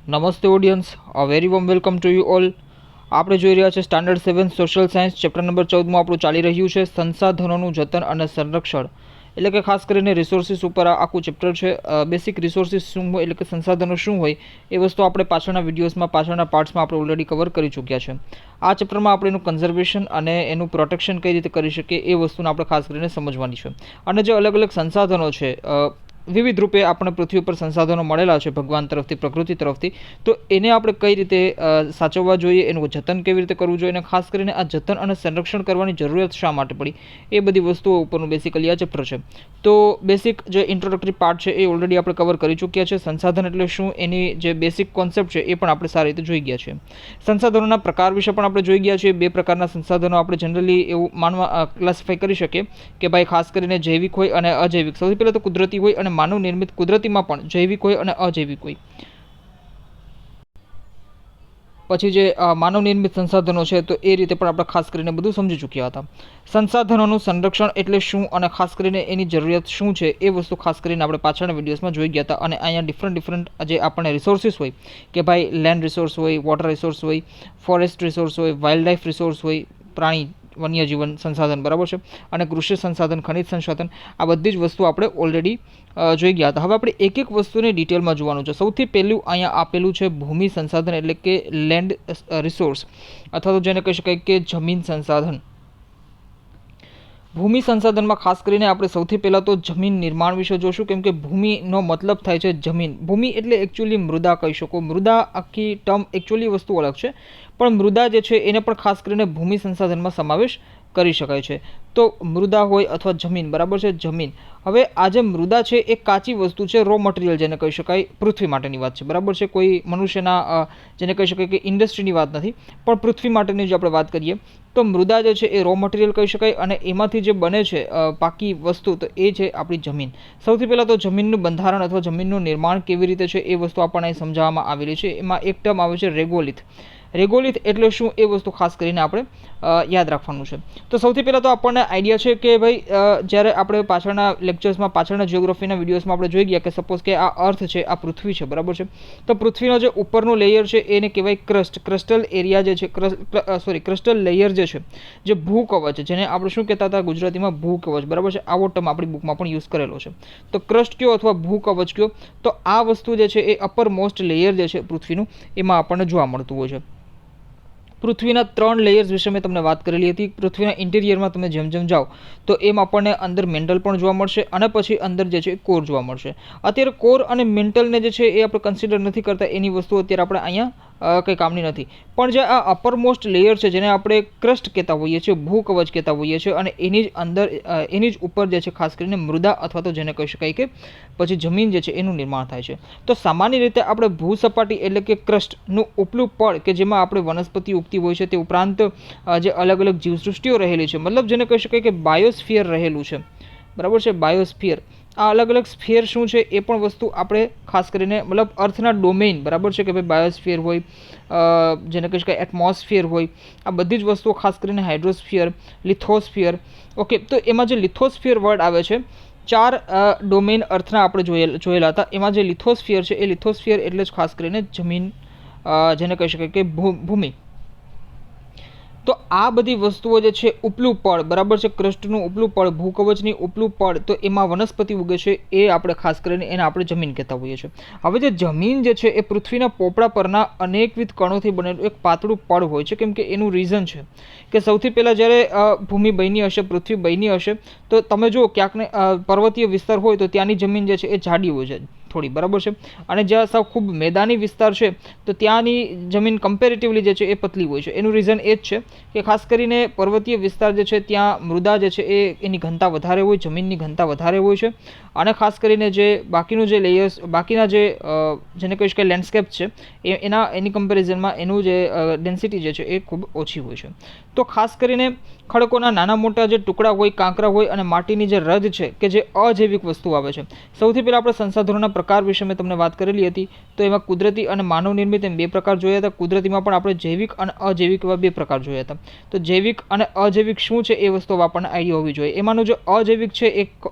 નમસ્તે audience, a very warm welcome to you all. આપણે જોઈ રહ્યા છે standard 7 social science chapter number 14માં આપણું ચાલી રહ્યું છે સંસાધનોનું જતન અને સંરક્ષણ. એટલે કે ખાસ કરીને રિસોર્સિસ ઉપર આ આખું ચેપ્ટર છે. બેસિક રિસોર્સિસ શું હોય એટલે કે સંસાધનો શું હોય એ વસ્તુ આપણે પાછળના વિડીયોઝમાં પાછળના પાર્ટ્સમાં આપણે ઓલરેડી કવર કરી ચૂક્યા છે. આ ચેપ્ટરમાં આપણે એનું કન્ઝર્વેશન અને એનું પ્રોટેક્શન કઈ રીતે કરી શકીએ એ વસ્તુને આપણે ખાસ કરીને સમજવાની છે. અને જે અલગ અલગ સંસાધનો છે, વિવિધ રૂપે આપણે પૃથ્વી ઉપર સંસાધનો મળેલા છે ભગવાન તરફથી, પ્રકૃતિ તરફથી, તો એને આપણે કઈ રીતે સાચવવા જોઈએ, એનું જતન કેવી રીતે કરવું જોઈએ, અને ખાસ કરીને આ જતન અને સંરક્ષણ કરવાની જરૂરિયાત શા માટે પડી, એ બધી વસ્તુઓ ઉપરનું બેસિકલી આ ચેપ્ટર છે. તો બેસિક જે ઇન્ટ્રોડક્ટરી પાર્ટ છે એ ઓલરેડી આપણે કવર કરી ચૂક્યા છે. સંસાધન એટલે શું, એની જે બેસિક કોન્સેપ્ટ છે એ પણ આપણે સારી રીતે જોઈ ગયા છે. સંસાધનોના પ્રકાર વિશે પણ આપણે જોઈ ગયા છીએ. બે પ્રકારના સંસાધનો આપણે જનરલી એવું માનવા ક્લાસિફાઈ કરી શકીએ કે ભાઈ ખાસ કરીને જૈવિક હોય અને અજૈવિક. સૌથી પહેલાં તો કુદરતી હોય અને માનવ નિર્મિત. કુદરતીમાં પણ જૈવિક હોય અને અજૈવિક હોય. પછી જે માનવ નિર્મિત સંસાધનો છે તો એ રીતે પણ આપણે ખાસ કરીને બધું સમજી ચૂક્યા હતા. સંસાધનોનું સંરક્ષણ એટલે શું અને ખાસ કરીને એની જરૂરિયાત શું છે એ વસ્તુ ખાસ કરીને આપણે પાછળના વિડીયોઝમાં જોઈ ગયા હતા. અને અહીંયા ડિફરન્ટ જે આપણને રિસોર્સિસ હોય કે ભાઈ લેન્ડ રિસોર્સ હોય, વોટર રિસોર્સ હોય, ફોરેસ્ટ રિસોર્સ હોય, વાઇલ્ડ લાઇફ રિસોર્સ હોય, પ્રાણી વન્યજીવન સંસાધન, બરાબર છે, અને કૃષિ સંસાધન, ખનિજ સંસાધન, આ બધી જ વસ્તુ આપણે ઓલરેડી જોઈ ગયા હતા. હવે આપણે એક એક વસ્તુને ડિટેલમાં જોવાનું છે. સૌથી પહેલું અહીંયા આપેલું છે ભૂમિ સંસાધન એટલે કે લેન્ડ રિસોર્સ, અથવા તો જેને કહી શકાય કે જમીન સંસાધન. ભૂમિ સંસાધનમાં ખાસ કરીને આપણે સૌથી પહેલાં તો જમીન નિર્માણ વિશે જોશું, કેમ કે ભૂમિનો મતલબ થાય છે જમીન. ભૂમિ એટલે એકચ્યુઅલી મૃદા કહી શકો. મૃદા આખી ટર્મ એકચ્યુઅલી વસ્તુ અલગ છે, પણ મૃદા જે છે એને પણ ખાસ કરીને ભૂમિ સંસાધનમાં સમાવેશ કરી શકાય છે. તો મૃદા હોય અથવા જમીન, બરાબર છે, જમીન. હવે આ જે મૃદા છે એ કાચી વસ્તુ છે, રો મટીરિયલ જેને કહી શકાય, પૃથ્વી માટેની વાત છે, બરાબર છે. કોઈ મનુષ્યના જેને કહી શકાય કે ઇન્ડસ્ટ્રીની વાત નથી, પણ પૃથ્વી માટેની જો આપણે વાત કરીએ તો મૃદા જે છે એ રો મટીરિયલ કહી શકાય. અને એમાંથી જે બને છે પાકી વસ્તુ, તો એ છે આપણી જમીન. સૌથી પહેલાં તો જમીનનું બંધારણ અથવા જમીનનું નિર્માણ કેવી રીતે છે એ વસ્તુ આપણને અહીં સમજાવવામાં આવેલી છે. એમાં એક ટર્મ આવે છે રેગોલિથ. રેગોલિથ એટલે શું એ વસ્તુ ખાસ કરીને આપણે યાદ રાખવાનું છે. તો સૌથી પહેલાં તો આપણને આઈડિયા છે કે ભાઈ જ્યારે આપણે પાછળના લેક્ચર્સમાં, પાછળના જિયોગ્રાફીના વિડીયોઝમાં આપણે જોઈ ગયા કે સપોઝ કે આ અર્થ છે, આ પૃથ્વી છે, બરાબર છે. તો પૃથ્વીનો જે ઉપરનું લેયર છે એને કહેવાય ક્રસ્ટ. ક્રસ્ટલ એરિયા જે છે, ક્રસ્ટલ લેયર જે છે, જે ભૂકવચ, જેને આપણે શું કહેતા હતા ગુજરાતીમાં, ભૂકવચ, બરાબર છે. આવો ટર્મ આપણી બુકમાં પણ યુઝ કરેલો છે. તો ક્રસ્ટ કયો અથવા ભૂકવચ કયો, તો આ વસ્તુ જે છે એ અપર મોસ્ટ લેયર જે છે પૃથ્વીનું, એમાં આપણને જોવા મળતું હોય છે. પૃથ્વીના 3 લેયર્સ વિશે મેં તમને વાત કરેલી હતી. પૃથ્વીના ઇન્ટિરિયરમાં તમે જેમ જેમ જાઓ તો એમ આપણને અંદર મેન્ટલ પણ જોવા મળશે, અને પછી અંદર જે છે કોર જોવા મળશે. અત્યારે કોર અને મેન્ટલને જે છે એ આપણે કન્સિડર નથી કરતા, એની વસ્તુ અત્યારે આપણે અહીંયા કંઈ કામની નથી. પણ જે આ અપર મોસ્ટ લેયર છે, જેને આપણે ક્રસ્ટ કહેતા હોઈએ છીએ, ભૂકવચ કહેતા હોઈએ છીએ, અને એની જ અંદર, એની જ ઉપર જે છે ખાસ કરીને મૃદા અથવા તો જેને કહી શકાય કે પછી જમીન જે છે એનું નિર્માણ થાય છે. તો સામાન્ય રીતે આપણે ભૂસપાટી એટલે કે ક્રસ્ટનું ઉપલું પડ કે જેમાં આપણે વનસ્પતિ ઉગતી હોય છે, તે ઉપરાંત જે અલગ અલગ જીવસૃષ્ટિઓ રહેલી છે, મતલબ જેને કહી શકાય કે બાયોસ્ફિયર રહેલું છે, બરાબર છે, બાયોસ્ફિયર. આ અલગ અલગ સ્ફિયર શું છે એ પણ વસ્તુ આપણે ખાસ કરીને, મતલબ અર્થના ડોમેઇન, બરાબર છે, કે ભાઈ બાયોસ્ફિયર હોય, જેને કહી શકાય એટમોસ્ફિયર હોય, આ બધી જ વસ્તુઓ ખાસ કરીને હાઇડ્રોસ્ફિયર, લિથોસ્ફિયર. ઓકે, તો એમાં જે લિથોસ્ફિયર વર્ડ આવે છે, 4 ડોમેઇન અર્થના આપણે જોયેલા હતા. એમાં જે લિથોસ્ફિયર છે એ લિથોસ્ફિયર એટલે જ ખાસ કરીને જમીન, જેને કહી શકાય કે ભૂમિ. તો આ બધી વસ્તુઓ જે છે ઉપલું પડ, બરાબર છે, ક્રસ્ટનું ઉપલું પડ, ભૂકવચની ઉપલું પડ, તો એમાં વનસ્પતિ ઉગે છે, એ આપણે ખાસ કરીને એને આપણે જમીન કહેતા હોઈએ છીએ. હવે જે જમીન જે છે એ પૃથ્વીના પોપડા પરના અનેકવિધ કણોથી બનેલું એક પાતળું પડ હોય છે. કેમ કે એનું રીઝન છે કે સૌથી પહેલાં જ્યારે ભૂમિ બની હશે, પૃથ્વી બની હશે, તો તમે જુઓ ક્યાંકને પર્વતીય વિસ્તાર હોય તો ત્યાંની જમીન જે છે એ જાડી હોય છે થોડી, બરાબર છે, અને જ્યાં સાવ ખૂબ મેદાની વિસ્તાર છે તો ત્યાંની જમીન કમ્પેરેટિવલી જે છે એ પતલી હોય છે. એનું રીઝન એ જ છે કે ખાસ કરીને પર્વતીય વિસ્તાર જે છે ત્યાં મૃદા જે છે એ એની ઘનતા વધારે હોય, જમીનની ઘનતા વધારે હોય છે, અને ખાસ કરીને જે બાકીનું જે લેયર્સ, બાકીના જે જેને કહી શકાય લેન્ડસ્કેપ છે, એની કમ્પેરિઝનમાં એનું જે ડેન્સિટી જે છે એ ખૂબ ઓછી હોય છે. તો ખાસ કરીને ખડકોના નાના મોટા જે ટુકડા હોય, કાંકરા હોય, અને માટીની જે રજ છે કે જે અજૈવિક વસ્તુ આવે છે. સૌથી પહેલાં આપણે સંસાધનોના પ્રકાર વિશે મેં તમને વાત કરેલી હતી. તો એમાં કુદરતી અને માનવ નિર્મિત એમ બે પ્રકાર જોયા હતા. કુદરતીમાં પણ આપણે જૈવિક અને અજૈવિક એવા બે પ્રકાર જોયા હતા. તો જૈવિક અને અજૈવિક શું છે એ વસ્તુ આપણને આઈડિયા હોવી જોઈએ. એમાંનું જે અજૈવિક છે એ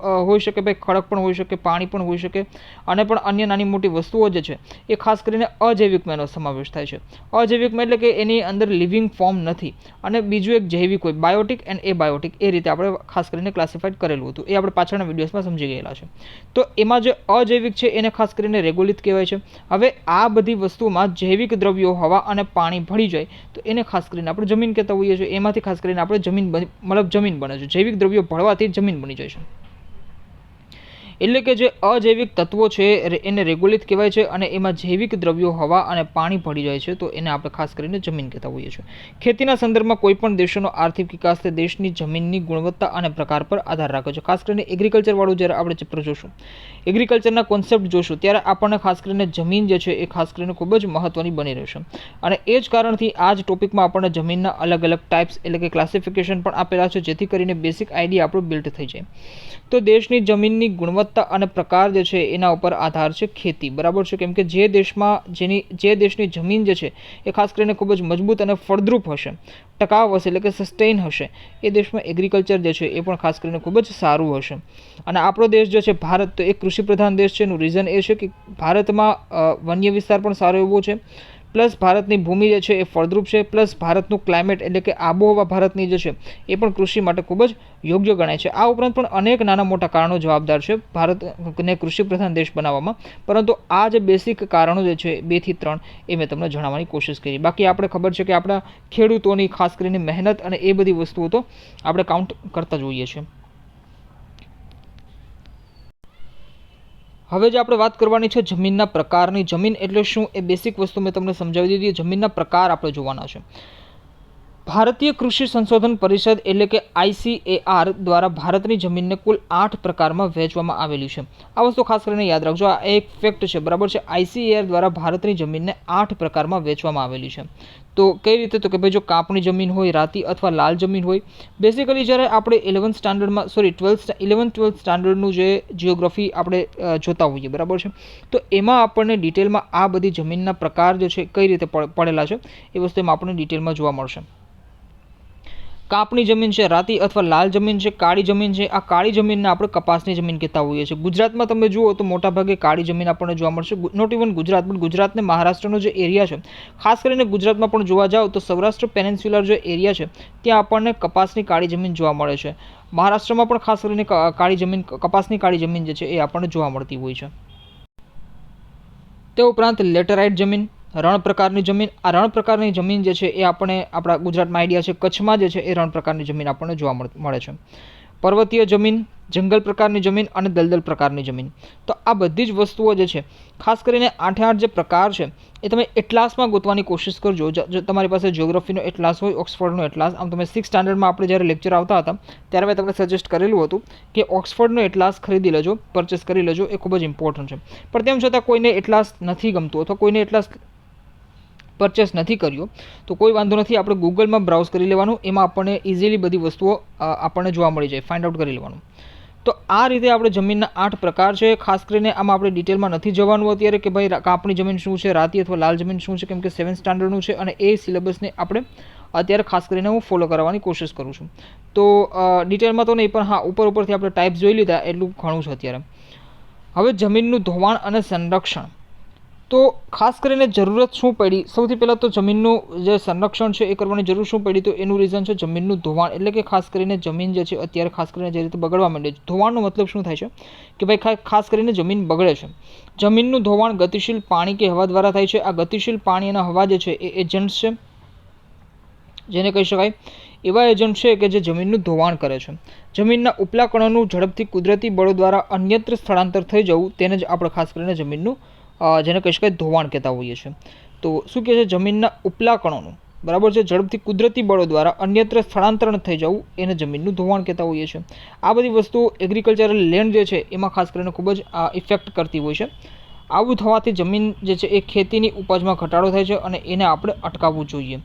હોઈ શકે ભાઈ ખડક પણ હોઈ શકે, પાણી પણ હોઈ શકે, અને પણ અન્ય નાની મોટી વસ્તુઓ જે છે એ ખાસ કરીને અજૈવિકમાં એનો સમાવેશ થાય છે. અજૈવિકમાં એટલે કે એની અંદર લિવિંગ ફોર્મ નથી. અને બીજું એક જૈવિક હોય, બાયોટિક એન્ડ એબાયોટિક, એ રીતે આપણે ખાસ કરીને ક્લાસિફાઈડ કરેલું હતું. એ આપણે પાછળના વિડીયોઝમાં સમજી ગયેલા છે. તો એમાં જે અજૈવિક છે એને ખાસ કરીને રેગોલિત કહેવાય છે. હવે આ બધી વસ્તુમાં જૈવિક દ્રવ્યો હવા અને પાણી ભળી જાય તો એને ખાસ કરીને આપણે જમીન કહેતા હોઈએ છીએ. એમાંથી ખાસ કરીને આપણે જમીન બને છે. જૈવિક દ્રવ્યો ભળવાથી જમીન બની જાય છે. એટલે કે જે અજૈવિક તત્વો છે એને રેગોલિત કહેવાય છે, અને એમાં જૈવિક દ્રવ્યો હવા અને પાણી ભળી જાય છે તો એને આપણે ખાસ કરીને જમીન કહેતા હોઈએ છીએ. ખેતીના સંદર્ભમાં કોઈ પણ દેશનો આર્થિક વિકાસ તે દેશની જમીનની ગુણવત્તા અને પ્રકાર પર આધાર રાખે છે. ખાસ કરીને એગ્રીકલ્ચર વાળું જ્યારે આપણે ચેપ્ટર જોશું, એગ્રીકલ્ચરના કોન્સેપ્ટ જોશું, ત્યારે આપણને ખાસ કરીને જમીન જે છે એ ખાસ કરીને ખૂબ જ મહત્વની બની રહેશે. અને એ જ કારણથી આ જ ટોપિકમાં આપણને જમીનના અલગ અલગ ટાઈપ્સ એટલે કે ક્લાસિફિકેશન પણ આપેલા છે, જેથી કરીને બેસિક આઈડિયા આપણો બિલ્ડ થઈ જાય. તો દેશની જમીનની ગુણવત્તા અને પ્રકાર જે છે એના ઉપર આધાર છે ખેતી, બરાબર છે. કેમ કે જે દેશની જમીન જે છે એ ખાસ કરીને ખૂબ જ મજબૂત અને ફળદ્રુપ હશે, ટકાઉ હશે, એટલે કે સસ્ટેઇન હશે, એ દેશમાં એગ્રીકલ્ચર જે છે એ પણ ખાસ કરીને ખૂબ જ સારું હશે. અને આપણો દેશ જે છે ભારત, તો એક કૃષિ પ્રધાન દેશ છે. એનું રીઝન એ છે કે ભારતમાં વન્ય વિસ્તાર પણ સારો એવો છે, પ્લસ ભારતની ભૂમિ જે છે એ ફળદ્રુપ છે, પ્લસ ભારતનું ક્લાઇમેટ એટલે કે આબોહવા ભારતની જે છે એ પણ કૃષિ માટે ખૂબ જ યોગ્ય ગણાય છે. આ ઉપરાંત પણ અનેક નાના મોટા કારણો જવાબદાર છે ભારતને કૃષિ પ્રધાન દેશ બનાવવામાં, પરંતુ આ જે બેસિક કારણો જે છે 2 થી 3 એ મેં તમને જણાવવાની કોશિશ કરી. બાકી આપણે ખબર છે કે આપણા ખેડૂતોની ખાસ કરીને મહેનત અને એ બધી વસ્તુઓ તો આપણે કાઉન્ટ કરતા જોઈએ છીએ. હવે જે આપણે વાત કરવાની છે જમીનના પ્રકારની, જમીન એટલે શું એ બેસિક વસ્તુ મેં તમને સમજાવી દીધી. જમીનના પ્રકાર આપણે જોવાના છે. ભારતીય કૃષિ સંશોધન પરિષદ એટલે કે ICAR દ્વારા ભારતની જમીનને કુલ 8 પ્રકારમાં વહેંચવામાં આવેલી છે. આ વસ્તુ ખાસ કરીને યાદ રાખજો, આ એક ફેક્ટ છે, બરાબર છે. ICAR દ્વારા ભારતની જમીનને 8 પ્રકારમાં વહેંચવામાં આવેલી છે. તો કઈ રીતે? તો કે ભાઈ જો કાપણી જમીન હોય, રાતી અથવા લાલ જમીન હોય. બેસિકલી જ્યારે આપણે 11th-12th સ્ટાન્ડર્ડનું જે જિયોગ્રાફી આપણે જોતા હોઈએ, બરાબર છે, તો એમાં આપણને ડિટેલમાં આ બધી જમીનના પ્રકાર જે છે કઈ રીતે પડેલા છે એ વસ્તુ એમાં આપણને ડિટેલમાં જોવા મળશે. કાપણી જમીન છે, રાતી અથવા લાલ જમીન છે, કાળી જમીન છે. આ કાળી જમીનને આપણે કપાસની જમીન કહેતા હોઈએ છીએ. ગુજરાતમાં તમે જુઓ તો મોટાભાગે કાળી જમીન આપણને જોવા મળશે. નોટ ઇવન ગુજરાત, પણ ગુજરાત ને મહારાષ્ટ્રનો જે એરિયા છે, ખાસ કરીને ગુજરાતમાં પણ જોવા જાઓ તો સૌરાષ્ટ્ર પેનિન્સ્યુલર જે એરિયા છે ત્યાં આપણને કપાસની કાળી જમીન જોવા મળે છે. મહારાષ્ટ્રમાં પણ ખાસ કરીને કપાસની કાળી જમીન જે છે એ આપણને જોવા મળતી હોય છે. તે ઉપરાંત લેટેરાઇટ જમીન, રણ પ્રકારની જમીન. આ રણ પ્રકારની જમીન જે છે એ આપણે આપણા ગુજરાતમાં આઈડિયા છે, કચ્છમાં જે છે એ રણ પ્રકારની જમીન આપણને જોવા મળે છે. પર્વતીય જમીન, જંગલ પ્રકારની જમીન અને દલદલ પ્રકારની જમીન. તો આ બધી જ વસ્તુઓ જે છે ખાસ કરીને 8 જે પ્રકાર છે એ તમે એટલાસમાં ગોતવાની કોશિશ કરજો. જો તમારી પાસે જિયોગ્રાફીનો એટલાસ હોય, ઓક્સફર્ડનો એટલાસ, આમ તમે 6th સ્ટાન્ડર્ડમાં આપણે જ્યારે લેક્ચર આવતા હતા ત્યારે મેં તમને સજેસ્ટ કરેલું હતું કે ઓક્સફર્ડનો એટલાસ ખરીદી લેજો, પરચેસ કરી લેજો, એ ખૂબ જ ઇમ્પોર્ટન્ટ છે. પણ તેમ છતાં કોઈને એટલાસ નથી ગમતું અથવા કોઈને એટલાસ પરચેસ નથી કર્યો તો કોઈ વાંધો નથી, આપણે ગૂગલમાં બ્રાઉઝ કરી લેવાનું, એમાં આપણને ઇઝીલી બધી વસ્તુઓ આપણને જોવા મળી જાય, ફાઇન્ડ આઉટ કરી લેવાનું. તો આ રીતે આપણે જમીનના 8 પ્રકાર છે. ખાસ કરીને આમાં આપણે ડિટેલમાં નથી જવાનું અત્યારે કે ભાઈ કાપણી જમીન શું છે, રાતી અથવા લાલ જમીન શું છે, કેમ કે 7th સ્ટાન્ડર્ડનું છે અને એ સિલેબસને આપણે અત્યારે ખાસ કરીને હું ફોલો કરવાની કોશિશ કરું છું. તો ડિટેલમાં તો નહીં, પણ હા ઉપરથી આપણે ટાઈપ્સ જોઈ લીધા એટલું ઘણું છે અત્યારે. હવે જમીનનું ધોવાણ અને સંરક્ષણ. તો ખાસ કરીને જરૂરત શું પડી? સૌથી પહેલાં તો જમીનનું જે સંરક્ષણ છે એ કરવાની જરૂર શું પડી? તો એનું રીઝન છે જમીનનું ધોવાણ. એટલે કે ખાસ કરીને જમીન જે છે અત્યારે ખાસ કરીને જે રીતે બગડવા માંડે છે. ધોવાણનો મતલબ શું થાય છે કે ભાઈ ખાસ કરીને જમીન બગડે છે. જમીનનું ધોવાણ ગતિશીલ પાણી કે હવા દ્વારા થાય છે. આ ગતિશીલ પાણી અને હવા જે છે એ એજન્ટ્સ છે, જેને કહી શકાય એવા એજન્ટ છે કે જે જમીનનું ધોવાણ કરે છે. જમીનના ઉપલા કણોનું ઝડપથી કુદરતી બળો દ્વારા અન્યત્ર સ્થળાંતર થઈ જવું તેને જ આપણે ખાસ કરીને જમીનનું જેને કહી શકાય ધોવાણ કહેતા હોઈએ છીએ. તો શું કહે છે? જમીનના ઉપલા કણોનું, બરાબર છે, ઝડપથી કુદરતી બળો દ્વારા અન્યત્ર સ્થળાંતરણ થઈ જવું એને જમીનનું ધોવાણ કહેતા હોઈએ છીએ. આ બધી વસ્તુઓ એગ્રીકલ્ચરલ લેન્ડ જે છે એમાં ખાસ કરીને ખૂબ જ ઇફેક્ટ કરતી હોય છે. આવું થવાથી જમીન જે છે એ ખેતીની ઉપજમાં ઘટાડો થાય છે અને એને આપણે અટકાવવું જોઈએ.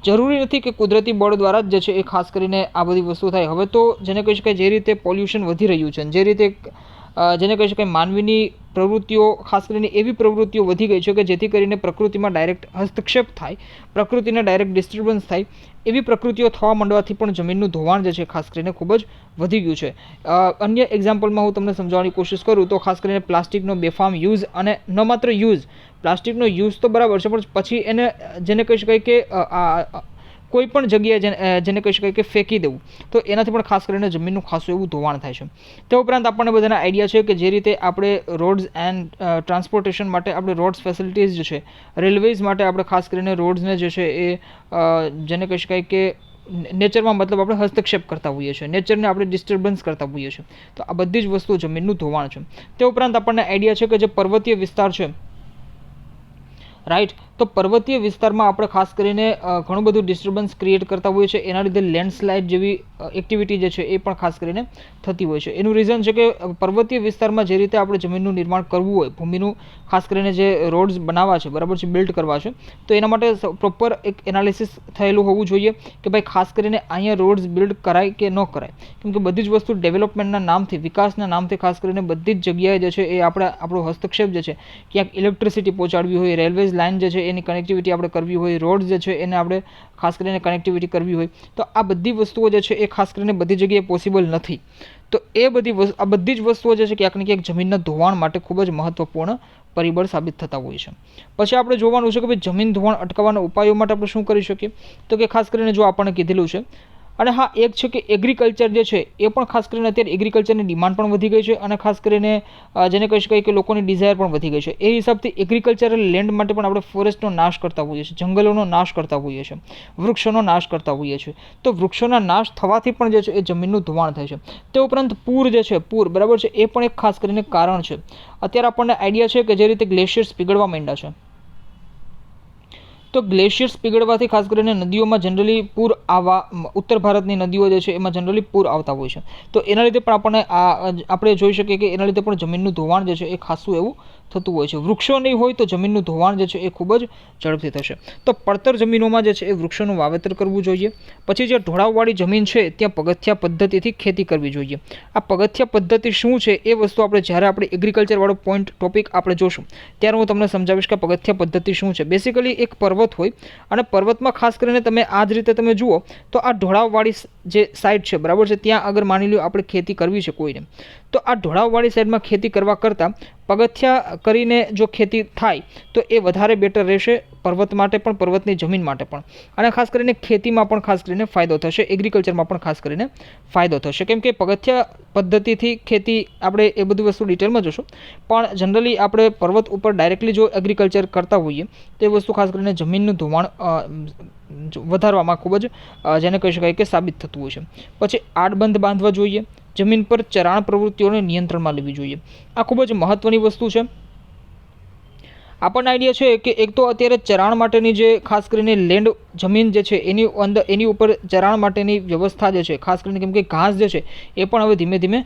જરૂરી નથી કે કુદરતી બળ દ્વારા જ જે છે એ ખાસ કરીને આ બધી વસ્તુ થાય. હવે તો જેને કહી શકાય જે રીતે પોલ્યુશન વધી રહ્યું છે, જે રીતે જેને કહી શકાય માનવીની પ્રવૃત્તિઓ, ખાસ કરીને એવી પ્રવૃત્તિઓ વધી ગઈ છે કે જેથી કરીને પ્રકૃતિમાં ડાયરેક્ટ હસ્તક્ષેપ થાય, પ્રકૃતિને ડાયરેક્ટ ડિસ્ટર્બન્સ થાય, એવી પ્રકૃતિઓ થવા માંડવાથી પણ જમીનનું ધોવાણ જે છે ખાસ કરીને ખૂબ જ વધી ગયું છે. અન્ય એક્ઝામ્પલમાં હું તમને સમજાવવાની કોશિશ કરું તો ખાસ કરીને પ્લાસ્ટિકનો બેફામ યુઝ, અને ન માત્ર યુઝ, પ્લાસ્ટિકનો યુઝ તો બરાબર છે પણ પછી એને જેને કહી શકાય કે કોઈ પણ જગ્યાએ જેને કહી શકાય કે ફેંકી દેવું, તો એનાથી પણ ખાસ કરીને જમીનનું ખાસું એવું ધોવાણ થાય છે. તે ઉપરાંત આપણને બધાના આઈડિયા છે કે જે રીતે આપણે રોડ્સ એન્ડ ટ્રાન્સપોર્ટેશન માટે આપણે રોડ્સ ફેસિલિટીઝ જે છે, રેલવેઝ માટે આપણે ખાસ કરીને રોડ્સને જે છે એ જેને કહી શકાય કે નેચરમાં મતલબ આપણે હસ્તક્ષેપ કરતા હોઈએ છીએ, નેચરને આપણે ડિસ્ટર્બન્સ કરતા હોઈએ છીએ. તો આ બધી જ વસ્તુઓ જમીનનું ધોવાણ છે. તે ઉપરાંત આપણને આઈડિયા છે કે જે પર્વતીય વિસ્તાર છે, રાઈટ, તો પર્વતીય વિસ્તારમાં આપણે ખાસ કરીને ઘણું બધું ડિસ્ટર્બન્સ ક્રિએટ કરતા હોઈએ છીએ. એના લીધે લેન્ડસ્લાઇડ જેવી એક્ટિવિટી જે છે એ પણ ખાસ કરીને થતી હોય છે. એનું રીઝન છે કે પર્વતીય વિસ્તારમાં જે રીતે આપણે જમીનનું નિર્માણ કરવું હોય, ભૂમિનું ખાસ કરીને જે રોડ્સ બનાવવા છે, બરાબર છે, બિલ્ડ કરવા છે, તો એના માટે પ્રોપર એક એનાલિસિસ થયેલું હોવું જોઈએ કે ભાઈ ખાસ કરીને અહીંયા રોડ્સ બિલ્ડ કરાય કે ન કરાય. કેમ કે બધી જ વસ્તુ ડેવલપમેન્ટના નામથી, વિકાસના નામથી ખાસ કરીને બધી જ જગ્યાએ જે છે એ આપણો હસ્તક્ષેપ જે છે, ક્યાંક ઇલેક્ટ્રિસિટી પહોંચાડવી હોય, રેલવેઝ લાઇન જે છે એની કનેક્ટિવિટી આપણે કરવી હોય, રોડ જે છે એને આપણે ખાસ કરીને કનેક્ટિવિટી કરવી હોય, તો આ બધી વસ્તુઓ જે છે એ ખાસ કરીને બધી જગ્યાએ પોસિબલ નથી. તો આ બધી જ વસ્તુઓ જે છે ક્યાંક ને ક્યાંક જમીનના ધોવાણ માટે ખૂબ જ મહત્વપૂર્ણ પરિબળ સાબિત થતા હોય છે. પછી આપણે જોવાનું છે કે ભાઈ જમીન ધોવાણ અટકાવવાના ઉપાયો માટે આપણે શું કરી શકીએ, તો કે ખાસ કરીને જો આપણને કીધેલું છે. અને હા, એક છે કે એગ્રીકલ્ચર જે છે એ પણ ખાસ કરીને અત્યારે એગ્રીકલ્ચરની ડિમાન્ડ પણ વધી ગઈ છે, અને ખાસ કરીને જેને કહી શકાય કે લોકોની ડિઝાયર પણ વધી ગઈ છે. એ હિસાબથી એગ્રીકલ્ચરલ લેન્ડ માટે પણ આપણે ફોરેસ્ટનો નાશ કરતા હોઈએ છીએ, જંગલોનો નાશ કરતા હોઈએ છીએ, વૃક્ષોનો નાશ કરતા હોઈએ છીએ. તો વૃક્ષોના નાશ થવાથી પણ જે છે એ જમીનનું ધોવાણ થાય છે. તે ઉપરાંત પૂર જે છે, પૂર, બરાબર છે, એ પણ એક ખાસ કરીને કારણ છે. અત્યારે આપણને આઈડિયા છે કે જે રીતે ગ્લેશિયર્સ પીગળવા માંડ્યા છે, તો ગ્લેશિયર્સ પીગળવાથી ખાસ કરીને નદીઓમાં જનરલી પૂર આવવા, ઉત્તર ભારતની નદીઓ જે છે એમાં જનરલી પૂર આવતા હોય છે. તો એના લીધે પણ આપણે જોઈ શકીએ કે એના લીધે પણ જમીનનું ધોવાણ જે છે એ ખાસું એવું થતું હોય છે. વૃક્ષો નહીં હોય તો જમીનનું ધોવાણ જે છે એ ખૂબ જ ઝડપથી થશે. તો પડતર જમીનોમાં જે છે એ વૃક્ષોનું વાવેતર કરવું જોઈએ. પછી જે ઢોળાવવાળી જમીન છે ત્યાં પગથિયા પદ્ધતિથી ખેતી કરવી જોઈએ. આ પગથિયા પદ્ધતિ શું છે એ વસ્તુ આપણે જ્યારે આપણે એગ્રીકલ્ચરવાળો ટોપિક આપણે જોશું ત્યારે હું તમને સમજાવીશ કે પગથિયા પદ્ધતિ શું છે. બેસિકલી એક પર્વત હોય, અને પર્વતમાં ખાસ કરીને તમે આ જ રીતે તમે જુઓ તો આ ઢોળાવવાળી જે સાઈડ છે, બરાબર છે, ત્યાં આગળ માની લો આપણે ખેતી કરવી છે કોઈને, તો આ ઢોળાવવાળી સાઈડમાં ખેતી કરવા કરતાં પગથિયા કરીને જો ખેતી થાય તો એ વધારે બેટર રહેશે, પર્વત માટે પણ, પર્વતની જમીન માટે પણ, અને ખાસ કરીને ખેતીમાં પણ ખાસ કરીને ફાયદો થશે, એગ્રીકલ્ચરમાં પણ ખાસ કરીને ફાયદો થશે. કેમ કે પગથિયા પદ્ધતિથી ખેતી આપણે એ બધી વસ્તુ ડિટેલમાં જોશું, પણ જનરલી આપણે પર્વત ઉપર ડાયરેક્ટલી જો એગ્રીકલ્ચર કરતા હોઈએ તો એ વસ્તુ ખાસ કરીને જમીનનું ધોવાણ વધારવામાં ખૂબ જ જેને કહી શકાય કે સાબિત થતું હોય છે. પછી આડબંધ બાંધવા જોઈએ, જમીન પર ચરાણ પ્રવૃત્તિઓને નિયંત્રણમાં લેવી જોઈએ. આ ખૂબ જ મહત્વની વસ્તુ છે. આપણને આઈડિયા છે કે એક તો અત્યારે ચરાણ માટેની જે ખાસ કરીને લેન્ડ જમીન જે છે એની ઉપર ચરાણ માટેની વ્યવસ્થા જે છે, ખાસ કરીને કેમ કે ઘાસ જે છે એ પણ હવે ધીમે ધીમે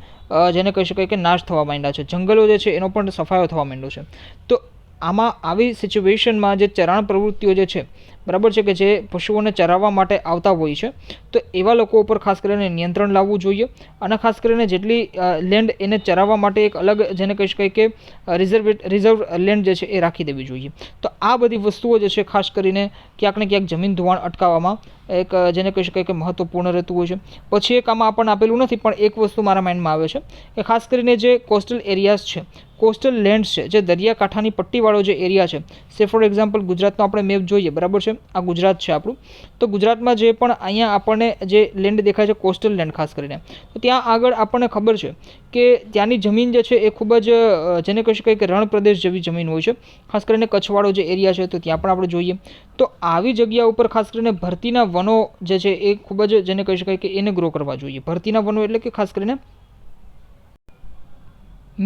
જેને કહી શકાય કે નાશ થવા માંડ્યા છે, જંગલો જે છે એનો પણ સફાયો થવા માંડ્યો છે. તો આવી સિચ્યુએશનમાં જે ચરાણ પ્રવૃત્તિઓ જે છે, બરાબર છે, કે જે પશુઓને ચરાવવા માટે આવતા હોય છે, તો એવા લોકો ઉપર ખાસ કરીને નિયંત્રણ લાવવું જોઈએ. અને ખાસ કરીને જેટલી લેન્ડ એને ચરાવવા માટે એક અલગ જેને કહી શકાય કે રિઝર્વ લેન્ડ જે છે એ રાખી દેવી જોઈએ. તો આ બધી વસ્તુઓ જે છે ખાસ કરીને ક્યાંક ને ક્યાંક જમીન ધોવાણ અટકાવવામાં એક જેને કહી શકાય કે મહત્વપૂર્ણ રહેતું હોય છે. પછી એક આમાં આપણને આપેલું નથી પણ એક વસ્તુ મારા માઇન્ડમાં આવે છે કે ખાસ કરીને જે કોસ્ટલ એરિયાઝ છે, કોસ્ટલ લેન્ડ્સ છે, જે દરિયાકાંઠાની પટ્ટીવાળો જે એરિયા છે, સે ફોર એક્ઝામ્પલ ગુજરાતનો આપણે મેપ જોઈએ, બરાબર છે, આ ગુજરાત છે આપણું, તો ગુજરાતમાં જે પણ અહીંયા આપણને જે લેન્ડ દેખાય છે કોસ્ટલ લેન્ડ ખાસ કરીને, તો ત્યાં આગળ આપણને ખબર છે કે ત્યાંની જમીન જે છે એ ખૂબ જ જેને કહી શકાય કે રણ પ્રદેશ જેવી જમીન હોય છે. ખાસ કરીને કચ્છવાળો જે એરિયા છે તો ત્યાં પણ આપણે જોઈએ. તો આવી જગ્યા ઉપર ખાસ કરીને ભરતીના વનો જે છે એ ખૂબ જ જેને કહી શકાય કે એને ગ્રો કરવા જોઈએ. ભરતીના વનો એટલે કે ખાસ કરીને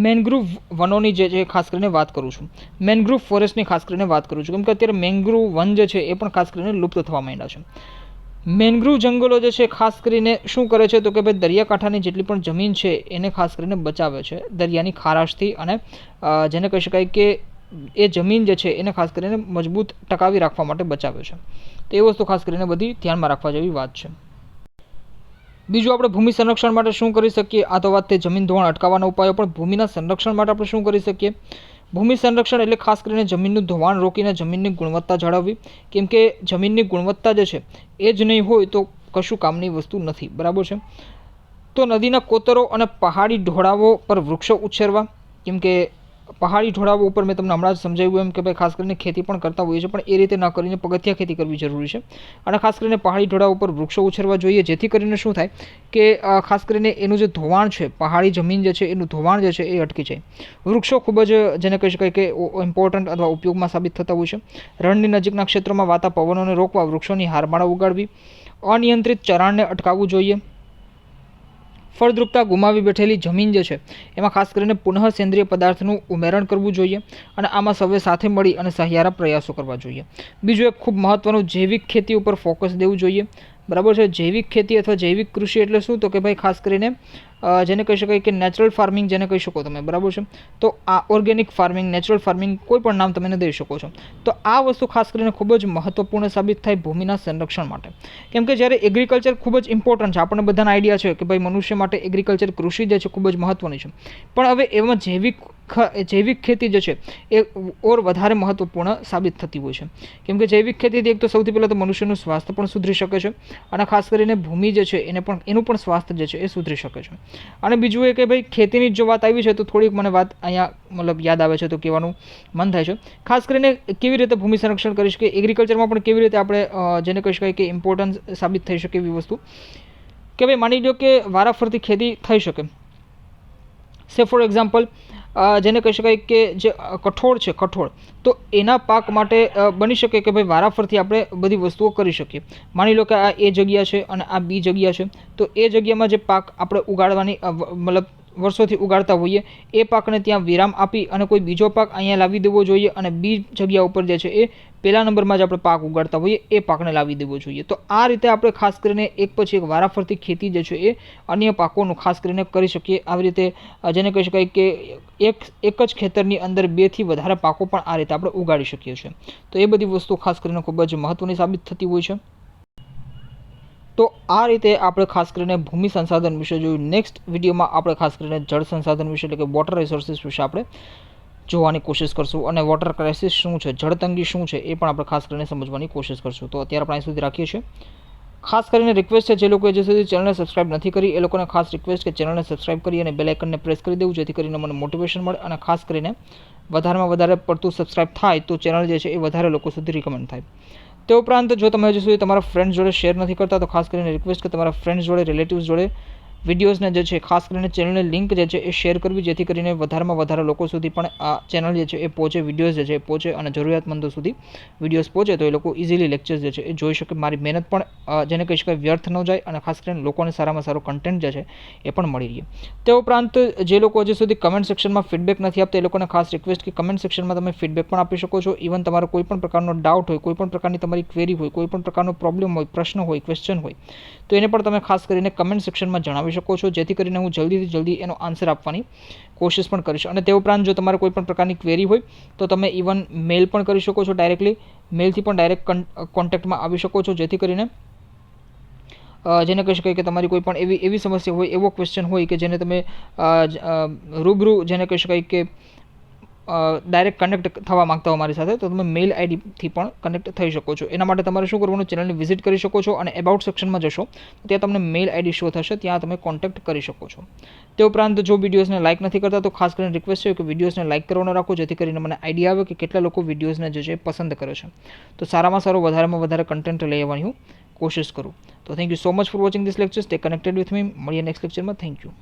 મેનગ્રુવ વનોની જે છે ખાસ કરીને વાત કરું છું, મેનગ્રુવ ફોરેસ્ટની ખાસ કરીને વાત કરું છું, કેમ કે અત્યારે મેનગ્રુવ વન જે છે એ પણ ખાસ કરીને લુપ્ત થવા માંડ્યા છે. મેનગ્રુવ જંગલો જે છે ખાસ કરીને શું કરે છે તો કે ભાઈ દરિયાકાંઠાની જેટલી પણ જમીન છે એને ખાસ કરીને બચાવે છે દરિયાની ખારાશથી, અને જેને કહી શકાય કે એ જમીન જે છે એને ખાસ કરીને મજબૂત ટકાવી રાખવા માટે બચાવે છે. તો એ વસ્તુ ખાસ કરીને બધી ધ્યાનમાં રાખવા જેવી વાત છે. બીજું આપણે ભૂમિ સંરક્ષણ માટે શું કરી શકીએ? આ તો વાત તે જમીન ધોવાણ અટકાવવાના ઉપાયો, પણ ભૂમિના સંરક્ષણ માટે આપણે શું કરી શકીએ? ભૂમિ સંરક્ષણ એટલે ખાસ કરીને જમીનનું ધોવાણ રોકીને જમીનની ગુણવત્તા જાળવવી, કેમ કે જમીનની ગુણવત્તા જે છે એ જ નહીં હોય તો કશું કામની વસ્તુ નથી, બરાબર છે. તો નદીના કોતરો અને પહાડી ઢોળાવો પર વૃક્ષો ઉછેરવા, કેમ કે પહાડી ઢોળાવો ઉપર મેં તમને હમણાં જ સમજાવ્યું એમ કે ભાઈ ખાસ કરીને ખેતી પણ કરતા હોઈએ છીએ, પણ એ રીતે ન કરીને પગથિયા ખેતી કરવી જરૂરી છે. અને ખાસ કરીને પહાડી ઢોળાવ ઉપર વૃક્ષો ઉછેરવા જોઈએ, જેથી કરીને શું થાય કે ખાસ કરીને એનું જે ધોવાણ છે, પહાડી જમીન જે છે એનું ધોવાણ જે છે એ અટકી જાય. વૃક્ષો ખૂબ જ જેને કહી શકાય કે ઇમ્પોર્ટન્ટ અથવા ઉપયોગમાં સાબિત થતા હોય છે. રણની નજીકના ક્ષેત્રોમાં વાતા પવનોને રોકવા વૃક્ષોની હારમાળા ઉગાડવી, અનિયંત્રિત ચરાણને અટકાવવું જોઈએ. ફળદ્રુપતા ગુમાવી બેઠેલી જમીન જે છે એમાં ખાસ કરીને પુનઃ સેન્દ્રિય પદાર્થનું ઉમેરણ કરવું જોઈએ, અને આમાં સૌએ સાથે મળી અને સહિયારા પ્રયાસો કરવા જોઈએ. બીજું એક ખૂબ મહત્વનું, જૈવિક ખેતી ઉપર ફોકસ દેવું જોઈએ, બરાબર છે. જૈવિક ખેતી અથવા જૈવિક કૃષિ એટલે શું? તો કે ભાઈ ખાસ કરીને જેને કહી શકાય કે નેચરલ ફાર્મિંગ જેને કહી શકો તમે, બરાબર છે. તો આ ઓર્ગેનિક ફાર્મિંગ, નેચરલ ફાર્મિંગ, કોઈ પણ નામ તમે દઈ શકો છો. તો આ વસ્તુ ખાસ કરીને ખૂબ જ મહત્વપૂર્ણ સાબિત થાય ભૂમિના સંરક્ષણ માટે, કેમ કે જ્યારે એગ્રીકલ્ચર ખૂબ જ ઇમ્પોર્ટન્ટ છે, આપણને બધાને આઈડિયા છે કે ભાઈ મનુષ્ય માટે એગ્રીકલ્ચર કૃષિ જે છે ખૂબ જ મહત્વની છે, પણ હવે એમાં જૈવિક ખેતી જે છે એ ઓર વધારે મહત્વપૂર્ણ સાબિત થતી હોય છે, કેમ કે જૈવિક ખેતીથી એક તો સૌથી પહેલાં તો મનુષ્યનું સ્વાસ્થ્ય પણ સુધરી શકે છે, અને ખાસ કરીને ભૂમિ જે છે એનું પણ સ્વાસ્થ્ય જે છે એ સુધરી શકે છે. અને બીજું એ કે ભાઈ ખેતીની જો વાત આવી છે તો થોડીક મને વાત અહીંયા મતલબ યાદ આવે છે તો કહેવાનું મન થાય છે. ખાસ કરીને કેવી રીતે ભૂમિ સંરક્ષણ કરી શકીએ, એગ્રીકલ્ચરમાં પણ કેવી રીતે આપણે જેને કહી શકાય કે ઇમ્પોર્ટન્સ સાબિત થઈ શકે એવી વસ્તુ કે ભાઈ માની લો કે વારાફરતી ખેતી થઈ શકે. સે ફોર એક્ઝામ્પલ જેને કહી શકાય કે જે કઠોળ છે, કઠોળ, તો એના પાક માટે બની શકે કે ભાઈ વારાફરતી આપણે બધી વસ્તુઓ કરી શકીએ. માની લો કે આ એ જગ્યા છે અને આ બી જગ્યા છે, તો એ જગ્યામાં જે પાક આપણે ઉગાડવાની મતલબ વર્ષોથી ઉગાડતા હોઈએ એ પાકને ત્યાં વિરામ આપી અને કોઈ બીજો પાક અહીંયા લાવી દેવો જોઈએ, અને બી જગ્યા ઉપર જે છે એ પહેલા નંબરમાં જ આપણે પાક ઉગાડતા હોઈએ એ પાકને લાવી દેવો જોઈએ. તો આ રીતે આપણે ખાસ કરીને એક પછી એક વારાફરતી ખેતી જે છે એ અન્ય પાકોનું ખાસ કરીને કરી શકીએ. આવી રીતે જેને કહી શકાય કે એક જ ખેતરની અંદર 2 થી વધારે પાકો પણ આ રીતે આપણે ઉગાડી શકીએ છીએ. તો એ બધી વસ્તુ ખાસ કરીને ખૂબ જ મહત્વની સાબિત થતી હોય છે. તો આ રીતે આપણે ખાસ કરીને ભૂમિ સંસાધન વિશે જોયું. નેક્સ્ટ વિડીયોમાં આપણે ખાસ કરીને જળ સંસાધન વિશે એટલે કે વોટર રિસોર્સિસ વિશે આપણે જોવાની કોશિશ કરશું, અને વોટર ક્રાઇસિસ શું છે, જળતંગી શું છે એ પણ આપણે ખાસ કરીને સમજવાની કોશિશ કરશું. તો અત્યારે આપણે અહીં સુધી રાખીએ છીએ. ખાસ કરીને રિક્વેસ્ટ છે જે લોકોએ જે સુધી ચેનલને સબસ્ક્રાઇબ નથી કરી એ લોકોને ખાસ રિક્વેસ્ટ કે ચેનલને સબસ્ક્રાઇબ કરી અને બેલ આઇકનને પ્રેસ કરી દેવું, જેથી કરીને મને મોટિવેશન મળે, અને ખાસ કરીને વધારેમાં વધારે પડતું સબસ્ક્રાઇબ થાય તો ચેનલ જે છે એ વધારે લોકો સુધી રિકમેન્ડ થાય. તે ઉપરાંત જો તમે હજુ સુધી તમારા ફ્રેન્ડ્સ જોડે શેર નથી કરતા તો ખાસ કરીને રિક્વેસ્ટ કે તમારા ફ્રેન્ડ્સ જોડે, રિલેટિવ્સ જોડે વિડીયોઝને જે છે ખાસ કરીને ચેનલની લિંક જે છે એ શેર કરવી, જેથી કરીને વધારેમાં વધારે લોકો સુધી પણ આ ચેનલ જે છે એ પહોંચે, વિડીયોઝ જે છે એ પહોંચે, અને જરૂરિયાતમંદો સુધી વિડીયોઝ પહોંચે તો એ લોકો ઇઝીલી લેક્ચર્સ જે છે એ જોઈ શકે. મારી મહેનત પણ જેને કહી શકાય વ્યર્થ ન જાય, અને ખાસ કરીને લોકોને સારામાં સારું કન્ટેન્ટ જે છે એ પણ મળી રહે. તે ઉપરાંત જે લોકો હજી સુધી કમેન્ટ સેક્શનમાં ફીડબેક નથી આપતા એ લોકોને ખાસ રિક્વેસ્ટ કે કમેન્ટ સેક્શનમાં તમે ફીડબેક પણ આપી શકો છો. ઇવન તમારો કોઈ પણ પ્રકારનો ડાઉટ હોય, કોઈ પણ પ્રકારની તમારી ક્વેરી હોય, કોઈ પણ પ્રકારનો પ્રોબ્લેમ હોય, પ્રશ્ન હોય, ક્વેશ્ચન હોય, તો એને પણ તમે ખાસ કરીને કમેન્ટ સેક્શનમાં જણાવી શકો છો, જેથી કરીને હું જલ્દીથી જલ્દી એનો આન્સર આપવાની કોશિશ પણ કરીશ. અને તે ઉપરાંત જો તમારે કોઈ પણ પ્રકારની ક્વેરી હોય તો તમે ઇવન મેલ પણ કરી શકો છો, ડાયરેક્ટલી મેલથી પણ ડાયરેક્ટ કોન્ટેક્ટમાં આવી શકો છો, જેથી કરીને જેને કહી શકાય કે તમારી કોઈ પણ એવી સમસ્યા હોય, એવો ક્વેશ્ચન હોય કે જેને તમે રૂબરૂ જેને કહી શકાય કે ડાયરેક્ટ કનેક્ટ થવા માંગતા હો મારી સાથે, તો તમે મેલ આઈડીથી પણ કનેક્ટ થઈ શકો છો. એના માટે તમારે શું કરવાનું, ચેનલને વિઝિટ કરી શકો છો, અને એબાઉટ સેક્શનમાં જશો ત્યાં તમને મેલ આઈડી શો થશે, ત્યાં તમે કોન્ટેક્ટ કરી શકો છો. તે ઉપરાંત જો વિડીયોઝને લાઇક નથી કરતા તો ખાસ કરીને રિક્વેસ્ટ છે કે વિડીયોઝને લાઇક કરવાનો રાખો, જેથી કરીને મને આઈડિયા આવે કે કેટલા લોકો વિડીયોઝને જે છે પસંદ કરે છે. તો સારામાં સારો વધારેમાં વધારે કન્ટેન્ટ લઈ આવવાની હું કોશિશ કરું. તો thank you so much for watching this lecture. Stay connected with me. મળીએ નેક્સ્ટ લેક્ચરમાં. Thank you.